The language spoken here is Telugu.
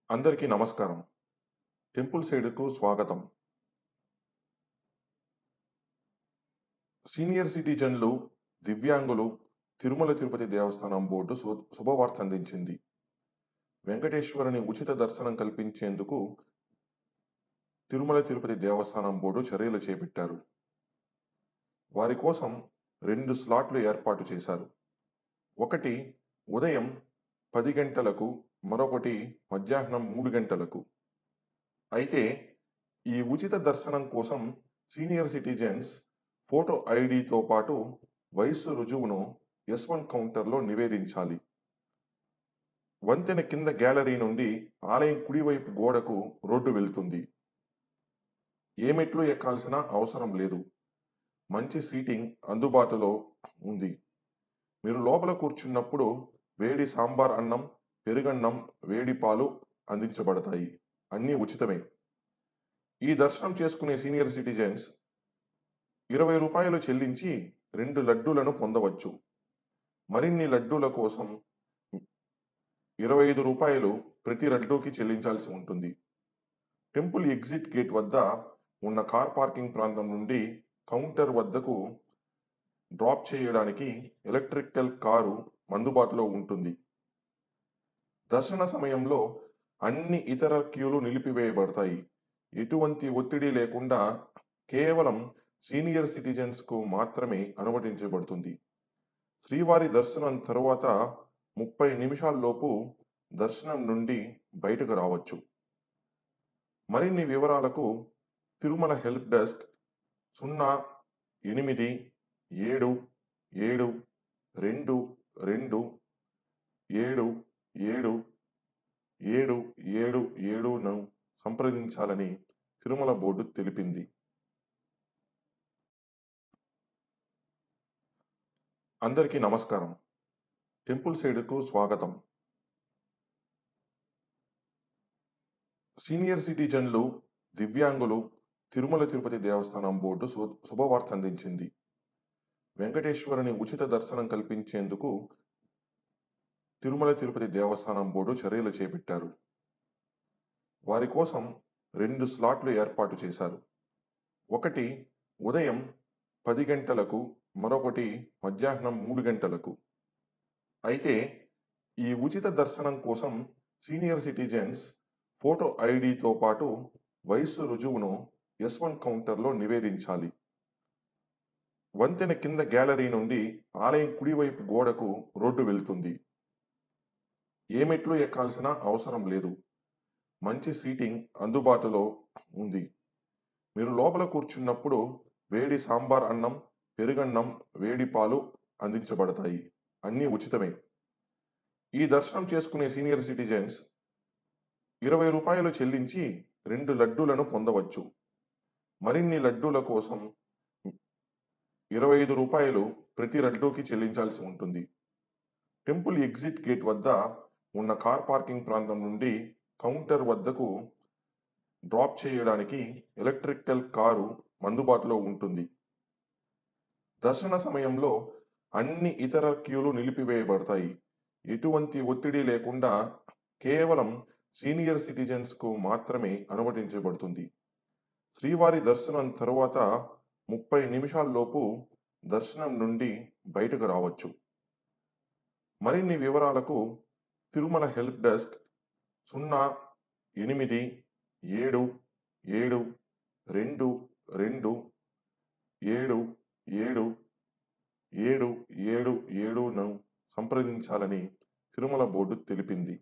అందరికీ నమస్కారం. టెంపుల్ సైడ్‌కు స్వాగతం. సీనియర్ సిటిజన్లు, దివ్యాంగులు తిరుమల తిరుపతి దేవస్థానం బోర్డు శుభవార్త అందించింది. వెంకటేశ్వరుని ఉచిత దర్శనం కల్పించేందుకు తిరుమల తిరుపతి దేవస్థానం బోర్డు చర్యలు చేపట్టారు. వారి కోసం 2 స్లాట్లు ఏర్పాటు చేశారు. ఒకటి ఉదయం 10 గంటలకు, మరొకటి మధ్యాహ్నం 3 గంటలకు. అయితే ఈ ఉచిత దర్శనం కోసం సీనియర్ సిటిజన్స్ ఫోటో ఐడితో పాటు వయస్సు రుజువును S1 కౌంటర్లో నివేదించాలి. వంతెన కింద గ్యాలరీ నుండి ఆలయం కుడివైపు గోడకు రోడ్డు వెళ్తుంది. ఏ మెట్లు ఎక్కాల్సిన అవసరం లేదు. మంచి సీటింగ్ అందుబాటులో ఉంది. మీరు లోపల కూర్చున్నప్పుడు వేడి సాంబార్ అన్నం, పెరుగన్నం, వేడి పాలు అందించబడతాయి. అన్నీ ఉచితమే. ఈ దర్శనం చేసుకునే సీనియర్ సిటిజన్స్ ₹20 చెల్లించి 2 లడ్డూలను పొందవచ్చు. మరిన్ని లడ్డూల కోసం ₹25 ప్రతి లడ్డూకి చెల్లించాల్సి ఉంటుంది. టెంపుల్ ఎగ్జిట్ గేట్ వద్ద ఉన్న కార్ పార్కింగ్ ప్రాంతం నుండి కౌంటర్ వద్దకు డ్రాప్ చేయడానికి ఎలక్ట్రికల్ కారు అందుబాటులో ఉంటుంది. దర్శన సమయంలో అన్ని ఇతర క్యూలు నిలిపివేయబడతాయి. ఎటువంటి ఒత్తిడి లేకుండా కేవలం సీనియర్ సిటిజన్స్కు మాత్రమే అనుమతించబడుతుంది. శ్రీవారి దర్శనం తరువాత 30 నిమిషాల్లోపు దర్శనం నుండి బయటకు రావచ్చు. మరిన్ని వివరాలకు తిరుమల హెల్ప్ డెస్క్ 087722777777ను సంప్రదించాలని తిరుమల బోర్డు తెలిపింది. అందరికీ నమస్కారం. టెంపుల్ సైడ్‌కు స్వాగతం. సీనియర్ సిటిజన్లు, దివ్యాంగులు తిరుమల తిరుపతి దేవస్థానం బోర్డు శుభవార్త అందించింది. వెంకటేశ్వరుని ఉచిత దర్శనం కల్పించేందుకు తిరుమల తిరుపతి దేవస్థానం బోర్డు చర్యలు చేపట్టారు. వారి కోసం 2 స్లాట్లు ఏర్పాటు చేశారు. ఒకటి ఉదయం 10 గంటలకు, మరొకటి మధ్యాహ్నం 3 గంటలకు. అయితే ఈ ఉచిత దర్శనం కోసం సీనియర్ సిటిజన్స్ ఫోటో ఐడితో పాటు వయస్సు రుజువును S1 కౌంటర్లో నివేదించాలి. వంతెన కింద గ్యాలరీ నుండి ఆలయం కుడివైపు గోడకు రోడ్డు వెళ్తుంది. ఏ మెట్లు ఎక్కాల్సిన అవసరం లేదు. మంచి సీటింగ్ అందుబాటులో ఉంది. మీరు లోపల కూర్చున్నప్పుడు వేడి సాంబార్ అన్నం, పెరుగన్నం, వేడి పాలు అందించబడతాయి. అన్నీ ఉచితమే. ఈ దర్శనం చేసుకునే సీనియర్ సిటిజన్స్ ₹20 చెల్లించి 2 లడ్డూలను పొందవచ్చు. మరిన్ని లడ్డూల కోసం ₹25 ప్రతి లడ్డూకి చెల్లించాల్సి ఉంటుంది. టెంపుల్ ఎగ్జిట్ గేట్ వద్ద ఉన్న కార్ పార్కింగ్ ప్రాంతం నుండి కౌంటర్ వద్దకు డ్రాప్ చేయడానికి ఎలక్ట్రికల్ కారు అందుబాటులో ఉంటుంది. దర్శన సమయంలో అన్ని ఇతర క్యూలు నిలిపివేయబడతాయి. ఎటువంటి ఒత్తిడి లేకుండా కేవలం సీనియర్ సిటిజన్స్కు మాత్రమే అనుమతించబడుతుంది. శ్రీవారి దర్శనం తరువాత 30 నిమిషాల్లోపు దర్శనం నుండి బయటకు రావచ్చు. మరిన్ని వివరాలకు తిరుమల హెల్ప్ డెస్క్ 087722777777ను సంప్రదించాలని తిరుమల బోర్డు తెలిపింది.